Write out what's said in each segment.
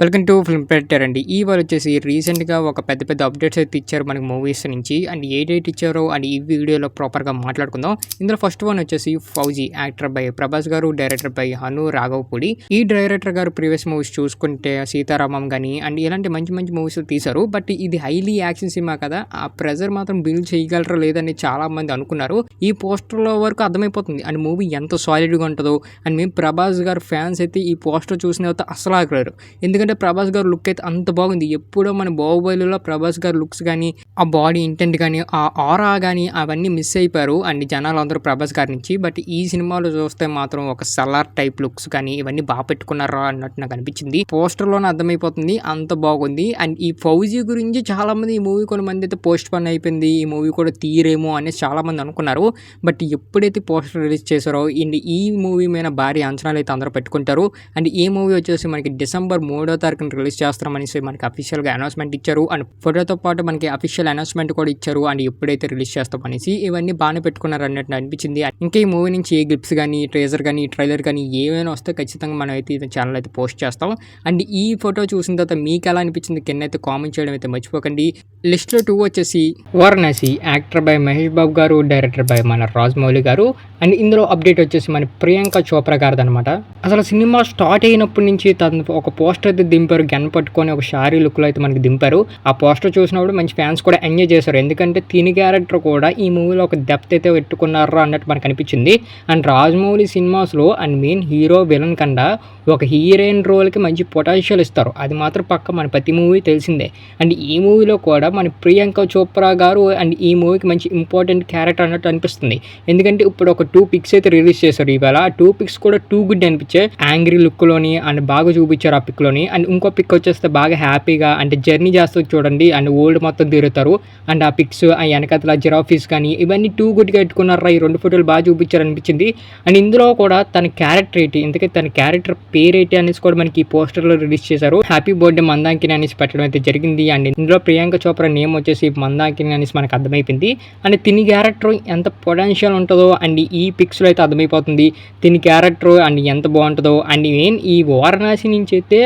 Welcome to film పెట్టారండి అండి. ఇవాళ వచ్చేసి రీసెంట్‌గా ఒక పెద్ద పెద్ద అప్డేట్స్ అయితే ఇచ్చారు మనకి మూవీస్ నుంచి. అండ్ ఏ డేట్ ఇచ్చారో అండ్ ఈ వీడియోలో ప్రాపర్‌గా మాట్లాడుకుందాం. ఇందులో ఫస్ట్ వన్ వచ్చేసి 'ఫౌజీ' యాక్టర్ బై ప్రభాస్ గారు, డైరెక్టర్ బై హను రాఘవపూడి. ఈ డైరెక్టర్ గారు ప్రీవియస్ మూవీస్ చూసుకుంటే 'సీతారామం' గాని అండ్ ఇలాంటి మంచి మంచి మూవీస్ తీశారు. బట్ ఇది హైలీ యాక్షన్ సినిమా కదా! ఆ ప్రెజర్ మాత్రం బిల్డ్ చేయగలరా లేదని చాలా మంది అనుకున్నారు. ఈ పోస్టర్‌లో వరకు అర్థమైపోతుంది. అండ్ మూవీ ఎంత సాలిడ్‌గా ఉంటదో అండ్ మేము ప్రభాస్ గారు ఫ్యాన్స్ అయితే ఈ పోస్టర్ చూసిన తర్వాత అస్సలు ఆగలేరు. ఎందుకంటే ప్రభాస్ గారి లుక్ అయితే అంత బాగుంది. ఎప్పుడో మన 'బాహుబలిలో' ప్రభాస్ గారి లుక్స్ గానీ, ఆ బాడీ ఇంటెంట్ గానీ, ఆ ఆరా గానీ అవన్నీ మిస్ అయిపోయారు అండ్ జనాలందరూ ప్రభాస్ గారి నుంచి. బట్ ఈ సినిమాలో చూస్తే మాత్రం ఒక సలార్ టైప్ లుక్స్ కానీ ఇవన్నీ బాగా పెట్టుకున్నారా అన్నట్టు నాకు అనిపించింది. పోస్టర్‌లోనే అర్థమైపోతుంది అంత బాగుంది. అండ్ ఈ 'ఫౌజీ' గురించి చాలామంది ఈ మూవీ కొంతమంది అయితే పోస్ట్ పోన్ అయిపోయింది. ఈ మూవీ కూడా తీయరేమో అనేసి చాలామంది అనుకున్నారు. బట్ ఎప్పుడైతే పోస్టర్ రిలీజ్ చేశారో అండ్ ఈ మూవీ మీద భారీ అంచనాలు అయితే అందరూ పెట్టుకుంటారు. అండ్ ఈ మూవీ వచ్చేసి మనకి డిసెంబర్ 3వ తారీఖున రిలీజ్ చేస్తామనేసి మనకి అఫీషియల్‌గా అనౌన్స్‌మెంట్ ఇచ్చారు. అండ్ ఫోటోతో పాటు మనకి అఫీషియల్ అనౌన్స్‌మెంట్ కూడా ఇచ్చారు. అండ్ ఎప్పుడైతే రిలీజ్ చేస్తామనేసి ఇవన్నీ బాగానే పెట్టుకున్నారు అన్నట్టు అనిపించింది. ఇంకా ఈ మూవీ నుంచి ఏ గ్లిప్స్ గానీ, ట్రేజర్ గానీ, ట్రైలర్ గానీ ఏమైనా వస్తే ఖచ్చితంగా మనం అయితే ఈ ఛానల్ అయితే పోస్ట్ చేస్తాం. అండ్ ఈ ఫోటో చూసిన తర్వాత మీకు ఎలా అనిపించింది కింద అయితే కామెంట్ చేయడం అయితే మర్చిపోకండి. లిస్ట్లో 2 వచ్చేసి 'వారణాసి' యాక్టర్ బై మహేష్ బాబు గారు, డైరెక్టర్ బై మన రాజమౌళి గారు. అండ్ ఇందులో అప్డేట్ వచ్చేసి మన ప్రియాంక చోప్రా గారిది అనమాట. అసలు సినిమా స్టార్ట్ అయినప్పటి నుంచి తను ఒక పోస్టర్ అయితే దింపారు. గన్ పట్టుకొని ఒక షారీ లుక్లో అయితే మనకి దింపారు. ఆ పోస్టర్ చూసినప్పుడు మంచి ఫ్యాన్స్ కూడా ఎంజాయ్ చేశారు. ఎందుకంటే తిని క్యారెక్టర్ కూడా ఈ మూవీలో ఒక డెప్త్ అయితే పెట్టుకున్నారా అన్నట్టు మనకు అనిపించింది. అండ్ రాజమౌళి సినిమాస్లో అండ్ మెయిన్ హీరో విలన్ కన్నా ఒక హీరోయిన్ రోల్కి మంచి పొటెన్షియల్ ఇస్తారు. అది మాత్రం పక్క మన ప్రతి మూవీ తెలిసిందే. అండ్ ఈ మూవీలో కూడా మన ప్రియాంక చోప్రా గారు అండ్ ఈ మూవీకి మంచి ఇంపార్టెంట్ క్యారెక్టర్ అన్నట్టు అనిపిస్తుంది. ఎందుకంటే ఇప్పుడు ఒక 2 పిక్స్ అయితే రిలీజ్ చేశారు ఇవాళ. ఆ 2 పిక్స్ కూడా టూ గుడ్ అనిపించాయి. యాంగ్రీ లుక్లోని అండ్ బాగా చూపించారు ఆ పిక్లోని. అండ్ ఇంకో పిక్ వచ్చేస్తే బాగా హ్యాపీగా అంటే జర్నీ చేస్తూ చూడండి. అండ్ ఓల్డ్ మొత్తం తిరుగుతారు. అండ్ ఆ పిక్స్ ఆ వెనకతల జిరాఫీస్ కానీ ఇవన్నీ టూ గుడ్గా పెట్టుకున్నారా. ఈ 2 ఫోటోలు బాగా చూపించారు అనిపించింది. అండ్ ఇందులో కూడా తన క్యారెక్టర్ ఏంటి, ఎందుకంటే తన క్యారెక్టర్ పేరేంటి అనేసి కూడా మనకి ఈ పోస్టర్లో రిలీజ్ చేశారు. హ్యాపీ బర్త్డే మందాకిని అనేసి పెట్టడం అయితే జరిగింది. అండ్ ఇందులో ప్రియాంక చోప్రా నేమ్ వచ్చేసి మందాకిని అనేసి మనకు అర్థమైపోయింది. అండ్ తిని క్యారెక్టర్ ఎంత పొటెన్షియల్ ఉంటుందో అండ్ ఈ పిక్స్లో అయితే అర్థమైపోతుంది. తిని క్యారెక్టర్ అండ్ ఎంత బాగుంటుందో. అండ్ మెయిన్ ఈ వారణాసి నుంచి అయితే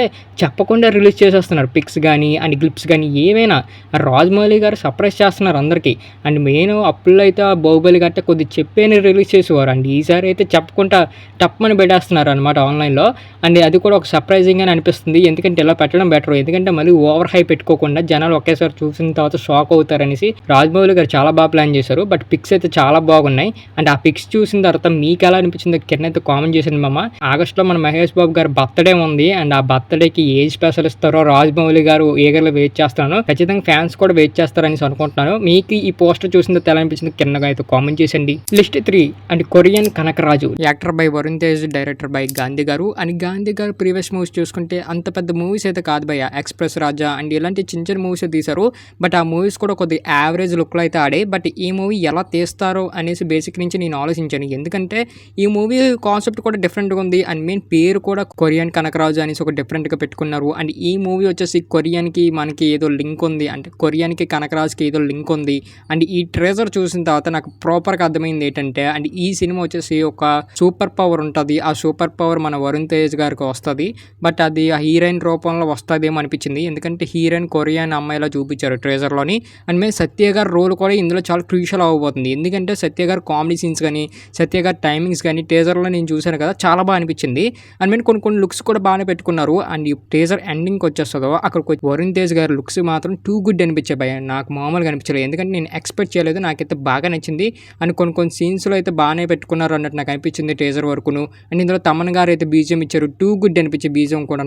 చెప్పకుండా రిలీజ్ చేసేస్తున్నారు పిక్స్ కానీ అండ్ క్లిప్స్ కానీ ఏమైనా. రాజమౌళి గారు సర్ప్రైజ్ చేస్తున్నారు అందరికీ. అండ్ మెయిన్ అప్పుల్లో అయితే బాహుబలి గట్ట కొద్ది చెప్పేనే రిలీజ్ చేసేవారు. అండ్ ఈసారి అయితే చెప్పకుండా టప్మని పెట్టేస్తున్నారు అనమాట ఆన్లైన్లో. అండ్ అది కూడా ఒక సర్ప్రైజింగ్ అని అనిపిస్తుంది. ఎందుకంటే ఇలా పెట్టడం బెటర్. ఎందుకంటే మళ్ళీ ఓవర్ హై పెట్టుకోకుండా జనాలు ఒకేసారి చూసిన తర్వాత షాక్ అవుతారనేసి రాజమౌళి గారు చాలా బాగా ప్లాన్ చేశారు. బట్ పిక్స్ అయితే చాలా బాగున్నాయి. అండ్ ఆ పిక్స్ చూసిన తర్వాత మీకు ఎలా అనిపించింది కింద అయితే కామెంట్ చేసింది మామ. ఆగస్టులో మన మహేష్ బాబు గారు బర్త్డే ఉంది. అండ్ ఆ బర్త్డేకి ఏ స్పెషల్ ఇస్తారో రాజమౌళి గారు ఈగర్లో వెయిట్ చేస్తున్నాను. ఖచ్చితంగా ఫ్యాన్స్ కూడా వెయిట్ చేస్తారని అనుకుంటున్నాను. మీకు ఈ పోస్టర్ చూసిన తర్వాత ఎలా అనిపించింది కిందగా అయితే కామెంట్ చేసండి. List 3 and Korean Kanakaraju actor by Varun Tej, director by Gandhi garu. And Gandhi గారు ప్రీవియస్ మూవీస్ చూసుకుంటే అంత పెద్ద మూవీస్ అయితే కాదు భయ్య. ఎక్స్ప్రెస్ రాజా అండ్ ఇలాంటి చిన్న చిన్న మూవీస్ తీశారు. బట్ ఆ మూవీస్ కూడా కొద్ది యావరేజ్ లుక్లో అయితే ఆడాయి. బట్ ఈ మూవీ ఎలా తీస్తారో అనేసి బేసిక్ నుంచి నేను ఆలోచించాను. ఎందుకంటే ఈ మూవీ కాన్సెప్ట్ కూడా డిఫరెంట్గా ఉంది. అండ్ మెయిన్ పేరు కూడా కొరియన్ కనకరాజు అనేసి ఒక డిఫరెంట్గా పెట్టుకున్నారు. అండ్ ఈ మూవీ వచ్చేసి కొరియన్కి మనకి ఏదో లింక్ ఉంది. అంటే కొరియన్కి కనకరాజుకి ఏదో లింక్ ఉంది. అండ్ ఈ ట్రేజర్ చూసిన తర్వాత నాకు ప్రాపర్గా అర్థమైంది ఏంటంటే అండ్ ఈ సినిమా వచ్చేసి ఒక సూపర్ పవర్ ఉంటుంది. ఆ సూపర్ పవర్ మన వరుణ్ తేజ్ గారికి వస్తుంది. బట్ అది ఆ హీరోయిన్ రూపంలో వస్తుందేమో అనిపించింది. ఎందుకంటే హీరోయిన్ కొరియన్ అమ్మాయిలా చూపించారు ట్రేజర్లోని. అండ్ మేము సత్య గారి రోల్ కూడా ఇందులో చాలా క్రూషియల్ అవ్వబోతుంది. ఎందుకంటే సత్య గారు కామెడీ సీన్స్ కానీ సత్య గారి టైమింగ్స్ కానీ ట్రేజర్లో నేను చూశాను కదా చాలా బాగా అనిపించింది. అండ్ మేము కొన్ని లుక్స్ కూడా బాగానే పెట్టుకున్నారు. అండ్ ఈ ట్రేజర్ ఎండింగ్కి వచ్చేస్తుందో అక్కడికి వరుణ్ తేజ్ గారి లుక్స్ మాత్రం టూ గుడ్ అనిపించాయి భయ. నాకు మామూలుగా అనిపించలేదు. ఎందుకంటే నేను ఎక్స్పెక్ట్ చేయలేదు. నాకైతే బాగా నచ్చింది. అండ్ కొన్ని సీన్స్లో అయితే బాగానే పెట్టుకున్నారు అన్నట్టు నాకు అనిపించింది ట్రేజర్ వరకును. అండ్ ఇందులో తమన్ గారు అయితే బీజియం ఇచ్చారు. టూ గుడ్ అనిపించే బీజియం కూడా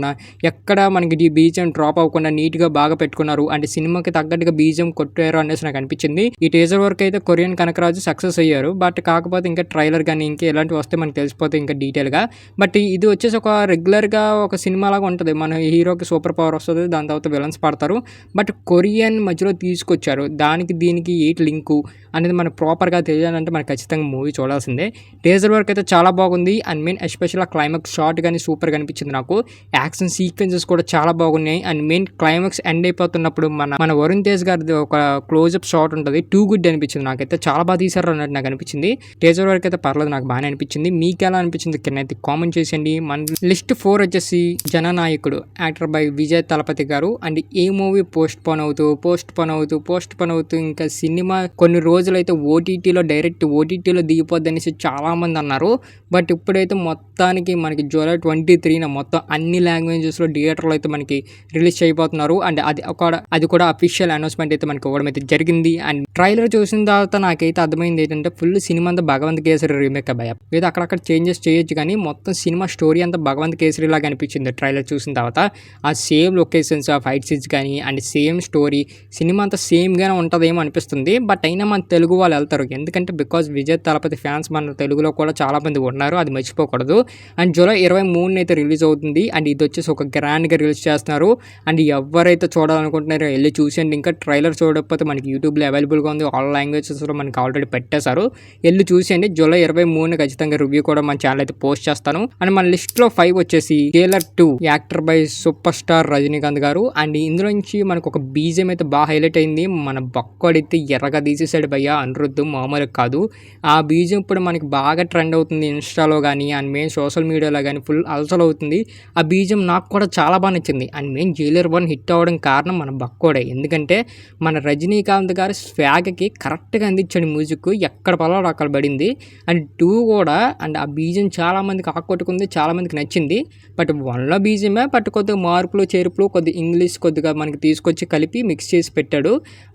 ఎక్కడ మనకి ఈ బీజియం డ్రాప్ అవ్వకుండా నీట్గా బాగా పెట్టుకున్నారు. అంటే సినిమాకి తగ్గట్టుగా బీజియం కొట్టారు అనేసి నాకు అనిపించింది. ఈ ట్రేజర్ వరకు అయితే కొరియన్ కనకరాజు సక్సెస్ అయ్యారు. బట్ కాకపోతే ఇంకా ట్రైలర్ కానీ ఇంకా ఇలాంటివి వస్తే మనకి తెలిసిపోతే ఇంకా డీటెయిల్గా. బట్ ఇది వచ్చేసి ఒక రెగ్యులర్గా ఒక సినిమా లాగా ఉంటుంది. మన హీరోకి సూపర్ పవర్ వస్తుంది, దాని తర్వాత విలన్స్ పడతారు. బట్ కొరియన్ మధ్యలో తీసుకొచ్చారు. దానికి దీనికి ఏంటి లింకు అనేది మనకు ప్రాపర్గా తెలియాలంటే మనకు ఖచ్చితంగా మూవీ చూడాల్సిందే. ట్రేజర్ వరకు అయితే చాలా బాగుంది. అండ్ మెయిన్ ఎస్పెషల్ ఆ క్లైమాక్స్ షాట్ కానీ సూపర్గా అనిపించింది నాకు. యాక్షన్ సీక్వెన్సెస్ కూడా చాలా బాగున్నాయి. అండ్ మెయిన్ క్లైమాక్స్ ఎండ్ అయిపోతున్నప్పుడు మన వరుణ్ తేజ్ గారిది ఒక క్లోజ్అప్ షాట్ ఉంటుంది. టూ గుడ్ అనిపించింది నాకైతే. చాలా బాగా తీశారు అన్నట్టు నాకు అనిపించింది. ట్రేజర్ వరకు అయితే పర్లేదు, నాకు బాగానే అనిపించింది. మీకు ఎలా అనిపించింది కింద అయితే కామెంట్ చేసేయండి. మన లిస్ట్ 4 వచ్చేసి జననాయకుడు ఇప్పుడు యాక్టర్ బై విజయ్ తలపతి గారు. అండ్ ఈ మూవీ పోస్ట్ పోన్ అవుతూ ఇంకా సినిమా కొన్ని రోజులైతే డైరెక్ట్ ఓటీటీలో దిగిపోద్ది అనేసి చాలామంది అన్నారు. బట్ ఇప్పుడైతే మొత్తానికి మనకి జూలై 23న మొత్తం అన్ని లాంగ్వేజెస్లో థియేటర్లో అయితే మనకి రిలీజ్ చేయబోతున్నారు. అండ్ అది కూడా అఫీషియల్ అనౌన్స్మెంట్ అయితే మనకి ఇవ్వడం అయితే జరిగింది. అండ్ ట్రైలర్ చూసిన తర్వాత నాకైతే అర్థమైంది ఏంటంటే ఫుల్ సినిమా అంతా భగవంత్ కేసరి రీమేక్ భయ. ఏదో అక్కడక్కడ చేంజెస్ చేయొచ్చు కానీ మొత్తం సినిమా స్టోరీ అంతా భగవంత్ కేసరి లాగా అనిపించింది ట్రైలర్ చూసిన తర్వాత. ఆ సేమ్ లొకేషన్స్, ఆ ఫైట్ సీన్స్ కానీ అండ్ సేమ్ స్టోరీ, సినిమా అంతా సేమ్గానే ఉంటుందేమో అనిపిస్తుంది. బట్ అయినా మన తెలుగు వాళ్ళు వెళ్తారు, ఎందుకంటే బికాజ్ విజయ్ తలపతి ఫ్యాన్స్ మన తెలుగులో కూడా చాలామంది ఉన్నారు, అది మర్చిపోకూడదు. అండ్ జూలై 23 అయితే రిలీజ్ అవుతుంది. అండ్ ఇది వచ్చేసి ఒక గ్రాండ్గా రిలీజ్ చేస్తున్నారు. అండ్ ఎవరైతే చూడాలనుకుంటున్నారో వెళ్ళి చూసేయండి. ఇంకా ట్రైలర్ చూడకపోతే మనకి యూట్యూబ్లో అవైలబుల్గా ఉంది, ఆల్ లాంగ్వేజెస్లో మనకి ఆల్రెడీ పెట్టేశారు, వెళ్ళి చూసేయండి. జూలై 23 ఖచ్చితంగా రివ్యూ కూడా మన ఛానల్ అయితే పోస్ట్ చేస్తాను. అండ్ మన లిస్ట్లో 5 వచ్చేసి trailer 2 actor by super star Rajinikanth గారు. అండ్ ఇందులో నుంచి మనకు ఒక బీజిఎం అయితే బాగా హైలైట్ అయింది. మన బక్కోడైతే ఎర్రగా తీసేసాడు భయ్య, అనిరుద్ధ్ మామూలు కాదు. ఆ బీజిఎం ఇప్పుడు మనకి బాగా ట్రెండ్ అవుతుంది ఇన్స్టాలో కానీ అండ్ మెయిన్ సోషల్ మీడియాలో కానీ ఫుల్ అలసలు అవుతుంది. ఆ బీజిఎం నాకు కూడా చాలా బాగా నచ్చింది. అండ్ మెయిన్ జైలర్ 1 హిట్ అవ్వడం కారణం మన బక్కోడే, ఎందుకంటే మన రజనీకాంత్ గారి స్వాగ్కి కరెక్ట్గా అందించాడు మ్యూజిక్, ఎక్కడ పలాడు అక్కడ పడింది. అండ్ 2 కూడా అండ్ ఆ బీజిఎం చాలామందికి ఆకట్టుకుంది, చాలామందికి నచ్చింది. బట్ 1లో బీజిఎమే, బట్ కొద్దిగా మార్పులు చేర్పులు కొద్దిగా ఇంగ్లీష్ కొద్దిగా మనకి తీసుకొచ్చి కలిపి మిక్స్ చేసి పెట్టాడు,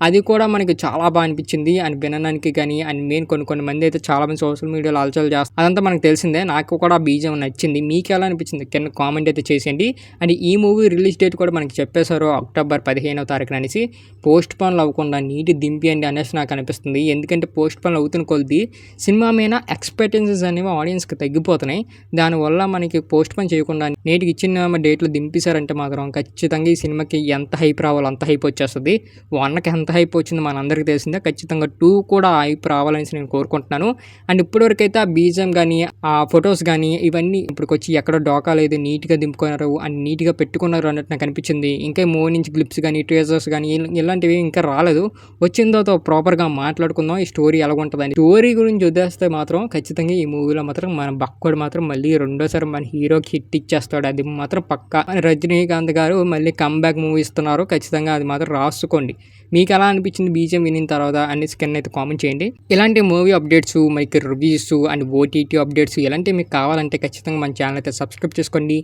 అది కూడా మనకి చాలా బాగా అనిపించింది. అండ్ వినడానికి కానీ అండ్ మెయిన్ కొన్ని మంది అయితే చాలామంది సోషల్ మీడియాలో అలచలు చేస్తారు, అదంతా మనకు తెలిసిందే. నాకు కూడా ఆ బీజిఎం నచ్చింది, మీకు ఎలా అనిపించింది కింద కామెంట్ అయితే చేసేయండి. అండ్ ఈ మూవీ రిలీజ్ డేట్ కూడా మనకి చెప్పేశారు అక్టోబర్ 15వ తారీఖున అనేసి. పోస్ట్ పోన్లు అవ్వకుండా నీటి దింపియండి అనేసి నాకు అనిపిస్తుంది, ఎందుకంటే పోస్ట్ పోన్లు అవుతున్న కొద్ది సినిమా మీద ఎక్స్పెక్టెన్సెస్ అనేవి ఆడియన్స్కి తగ్గిపోతున్నాయి. దానివల్ల మనకి పోస్ట్ పోన్ చేయకుండా నేటికి ఇచ్చిన డేట్లు దింపేశారంటే మాత్రం ఖచ్చితంగా ఈ సినిమాకి ఎంత హైప్ రావాలో అంత హైప్ వచ్చేస్తుంది. 1కి ఎంత హైప్ వచ్చిందో మనందరికీ తెలిసిందే, ఖచ్చితంగా 2 కూడా హైప్ రావాలనేసి నేను కోరుకుంటున్నాను. అండ్ ఇప్పటివరకు అయితే ఆ బీజిఎం కానీ ఆ ఫొటోస్ కానీ ఇవన్నీ ఇప్పటికొచ్చి ఎక్కడో డోకా లేదు, నీట్గా దింపుకున్నారు అండ్ నీట్గా పెట్టుకున్నారు అన్నట్టు నాకు అనిపించింది. ఇంకా మూవీ నుంచి క్లిప్స్ కానీ ట్రేజర్స్ కానీ ఇలాంటివి ఇంకా రాలేదు, వచ్చిన తర్వాత ప్రాపర్గా మాట్లాడుకుందాం ఈ స్టోరీ ఎలా ఉంటుందని. స్టోరీ గురించి వదిలేస్తే మాత్రం ఖచ్చితంగా ఈ మూవీలో మాత్రం మన బక్కోడు మాత్రం మళ్ళీ రెండోసారి మన హీరోకి హిట్ ఇచ్చేస్తాడు, అది మాత్రం పక్కా. రజనీకాంత్ గారు మళ్ళీ కమ్బ్యాక్ మూవీ ఇస్తున్నారు, ఖచ్చితంగా అది మాత్రం రాసుకోండి. మీకు ఎలా అనిపించింది బీజిఎం వినిన తర్వాత అనేసి కింద అయితే కామెంట్ చేయండి. ఇలాంటి మూవీ అప్డేట్స్, మీకు రివ్యూస్ అండ్ ఓటీటీ అప్డేట్స్ ఇలాంటివి మీకు కావాలంటే ఖచ్చితంగా మన ఛానల్ అయితే సబ్స్క్రైబ్ చేసుకోండి.